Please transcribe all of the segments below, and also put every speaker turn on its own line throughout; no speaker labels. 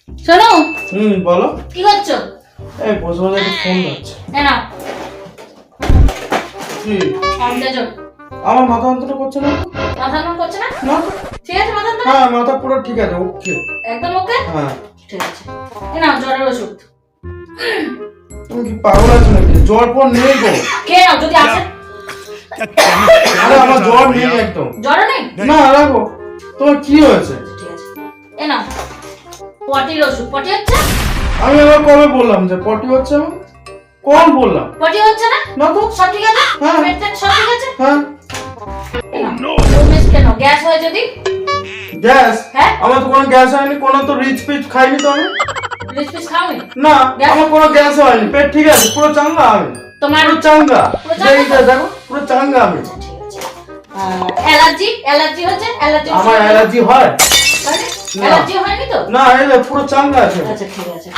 শোনো।
বলো।
কি করছো?
এই বসে বসে একটা ফোন যাচ্ছে।
না
কি?
অন্তেজো।
আমার মাথা যন্ত্রণা করছে না?
মাথা যন্ত্রণা করছে না?
না।
ঠিক আছে মাথা যন্ত্রণা?
হ্যাঁ, মাথা পুরো ঠিক আছে, ওকে।
একদম ওকে?
হ্যাঁ।
ঠিক আছে। নাও জ্বরের ওষুধ।
তুমি কি পাগল আছো নাকি? জ্বর পর নেই গো।
কে নাও যদি আসে।
আরে আমার জ্বর নেই একদম।
জ্বর নেই?
না রাখো। তোমার কি হয়েছে?
ঠিক আছে। নাও পটির ওষুধ। পটি হচ্ছে?
আমি আবার কবে বললাম যে পটি হচ্ছে? আমার কখন বললাম?
পটি হচ্ছে না?
না তো।
সব ঠিক আছে?
হ্যাঁ।
পেটটা সব ঠিক আছে?
হ্যাঁ।
কেন গ্যাস হয় যদি?
গ্যাস?
হ্যাঁ।
আমার তো কোনো গ্যাস হয়নি, কোনো তো রিচ পিচ খাইনি তো আমি।
রিচ পিচ খাওনি?
না, আমার কোনো গ্যাস হয়নি, পেট ঠিক আছে, পুরো চাঙ্গা আমি।
তোমার
পুরো চাঙ্গা।
পুরো চাঙ্গা?
এই যে দেখো, পুরো চাঙ্গা আমি।
ঠিক আছে। অ্যালার্জি হচ্ছে? অ্যালার্জি
আমার অ্যালার্জি হয়?
অ্যালার্জি হয়নি তো?
না, এই যে পুরো চাঙ্গা আছে।
আচ্ছা ঠিক আছে।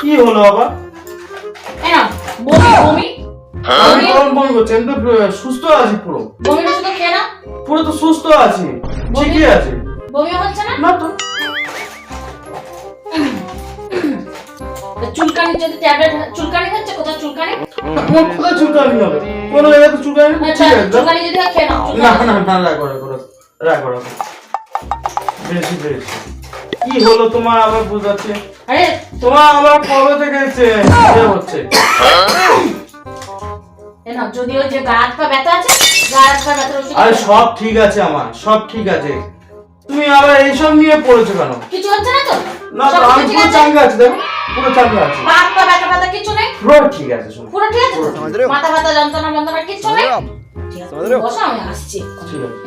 কি হলো আবার?
নাও বমি বমি।
আমি কখন বমি করছি? আমি তো সুস্থ আছি পুরো।
বমির ওষুধ খেয়ে নাও।
পুরো তো সুস্থ আছি, ঠিকই আছে।
বমি হচ্ছে না?
না তো।
চুলকানি যদি ট্যাবলেট চুলকানি হচ্ছে কোথাও চুলকানি?
আমার কোথায় চুলকানি হবে? কোনো জায়গায় তো চুলকানি নেই,
আচ্ছা
ঠিক আছে।
চুলকানি যদি হয় খেয়ে নাও।
না না না, রাখো রাখো রাখো রাখো। বেশি বেশি। কি হলো তোমার আবার বুঝাচ্ছি?
আরে
তোমার আবার কবে থেকে হচ্ছে?
নাও যদি ওই যে গা হাত পা ব্যথা আছে গা হাত পা ব্যথার ওষুধ।
আরে সব ঠিক আছে, আমার সব ঠিক আছে। তুমি আবার এইসব নিয়ে পড়েছো কেন?
কিছু হচ্ছে না তো?
না তো, আমি পুরো চাঙ্গা আছি, দেখো পুরো চাঙ্গা আছি।
হাত পা ব্যথা ব্যথা কিছু নেই?
পুরো ঠিক আছে, শোনো।
পুরো ঠিক আছে? মাথা ব্যথা যন্ত্রণা যন্ত্রণা কিছু নেই? ঠিক আছে বসো আমি আসছি।
ঠিক আছে।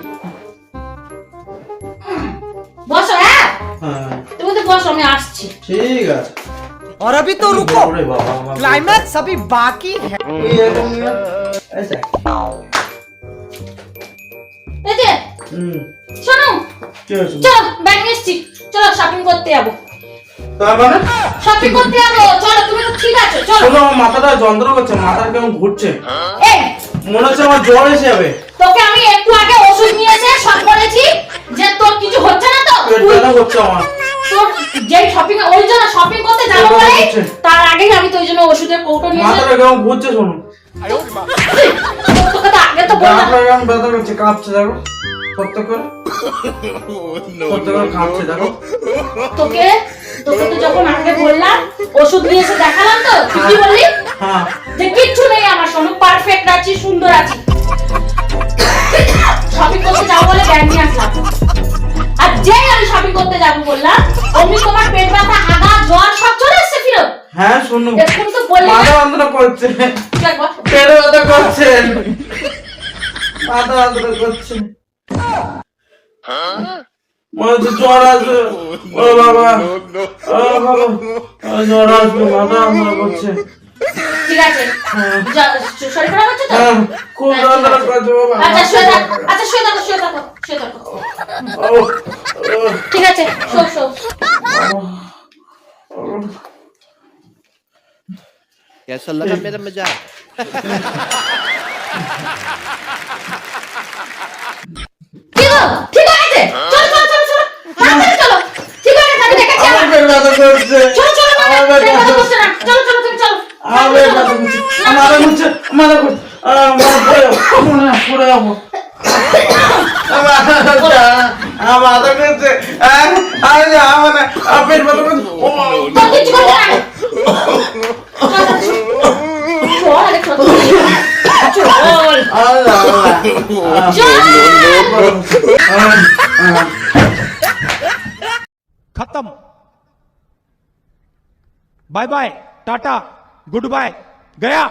বসো। হ্যাঁ
হ্যাঁ
তুমি তো বসো আমি আসছি।
ঠিক আছে।
और अभी तो रुको,
ওরে বাবা, আমার
क्लाइमैक्स अभी बाकी है।
এই এরকম নিয়ে আচ্ছা।
এই যে শোনো,
কি হয়েছে?
চলো ব্যাগ নিয়ে এসছি, চলো শপিং করতে যাবো।
তার মানে
শপিং করতে যাবো, চলো তুমি তো ঠিক আছো চলো।
শোনো, আমার মাথাটা যন্ত্রণা করছে, মাথাটা কেমন ঘুরছে,
এই
মনে হচ্ছে আমার জ্বর এসে যাবে।
তোকে আমি একটু আগে ওষুধ নিয়ে এসে সব বলেছি যে তোর কিছু হচ্ছে না তো?
পেট ব্যথা করছে আমার।
তোর যেই শপিং ওই জন্য শপিং করতে যাবো
পেট ব্যথা
বলে
করছে।
তার আগেই আমি তো ওই জন্য ওষুধের কৌটো নিয়ে এসে
মাথাটা কেমন ঘুরছে, শোনো।
তোকে তো আগে তো বললাম।
মাথাটা কেমন ব্যথা করছে, কাঁপছে, দেখো সত্য করে সত্য করে কাঁপছে, দেখো।
তোকে তোকে তো যখন আগে বললাম ওষুধ নিয়ে এসে দেখালাম তো তুই কি বললি?
হ্যাঁ
যে কিচ্ছু নেই আমার, শোনো পারফেক্ট আছি, সুন্দর আছি। শপিং করতে যাবো বলে ব্যাগ নিয়ে আসলাম, আর যেই আমি শপিং করতে যাবো বললাম অমনি তোমার পেট ব্যথা আগা জ্বর সব চলে এসেছে ফিরত।
হ্যাঁ শোনো,
এখন তো বললি
মাথা
না।
যন্ত্রণা করছে,
দেখ বল।
পেট ব্যথা করছে, মাথা যন্ত্রণা করছে, মনে হচ্ছে জ্বর আসবে। ও বাবা, ও বাবা, জ্বর আসবে, মাথা যন্ত্রণা করছে।
ঠিক আছে শরীর খারাপ হচ্ছে তো?
হ্যাঁ, খুব যন্ত্রণা করছে বাবা।
আচ্ছা শুয়ে থাক, আচ্ছা শুয়ে থাকো শুয়ে থাকো শুয়ে থাকো।
ও, ও,
ঠিক আছে শো শো।
कैसा लगा मेरा मजाक?
কি গো ঠিক আছে চলো চলো চলো চলো তাড়াতাড়ি চলো। ঠিক আছে আমি দেখেছি
আমার পেট ব্যথা করছে,
চলো চলো
আমার
পেট
পেট
ব্যথা
ব্যথা
করছে না, চলো চলো তুমি চলো।
আমার পেট ব্যথা করছে, মাথা ঘুরছে, মাথা ঘুরছে, পড়ে যাবো, পড়ে যাবো। আমার মাথা ঘুরছে, আমার পেট ব্যথা করছে।
তো কিছু করতে না। চল আরে কত
खत्म। Bye bye, tata, good bye, गया।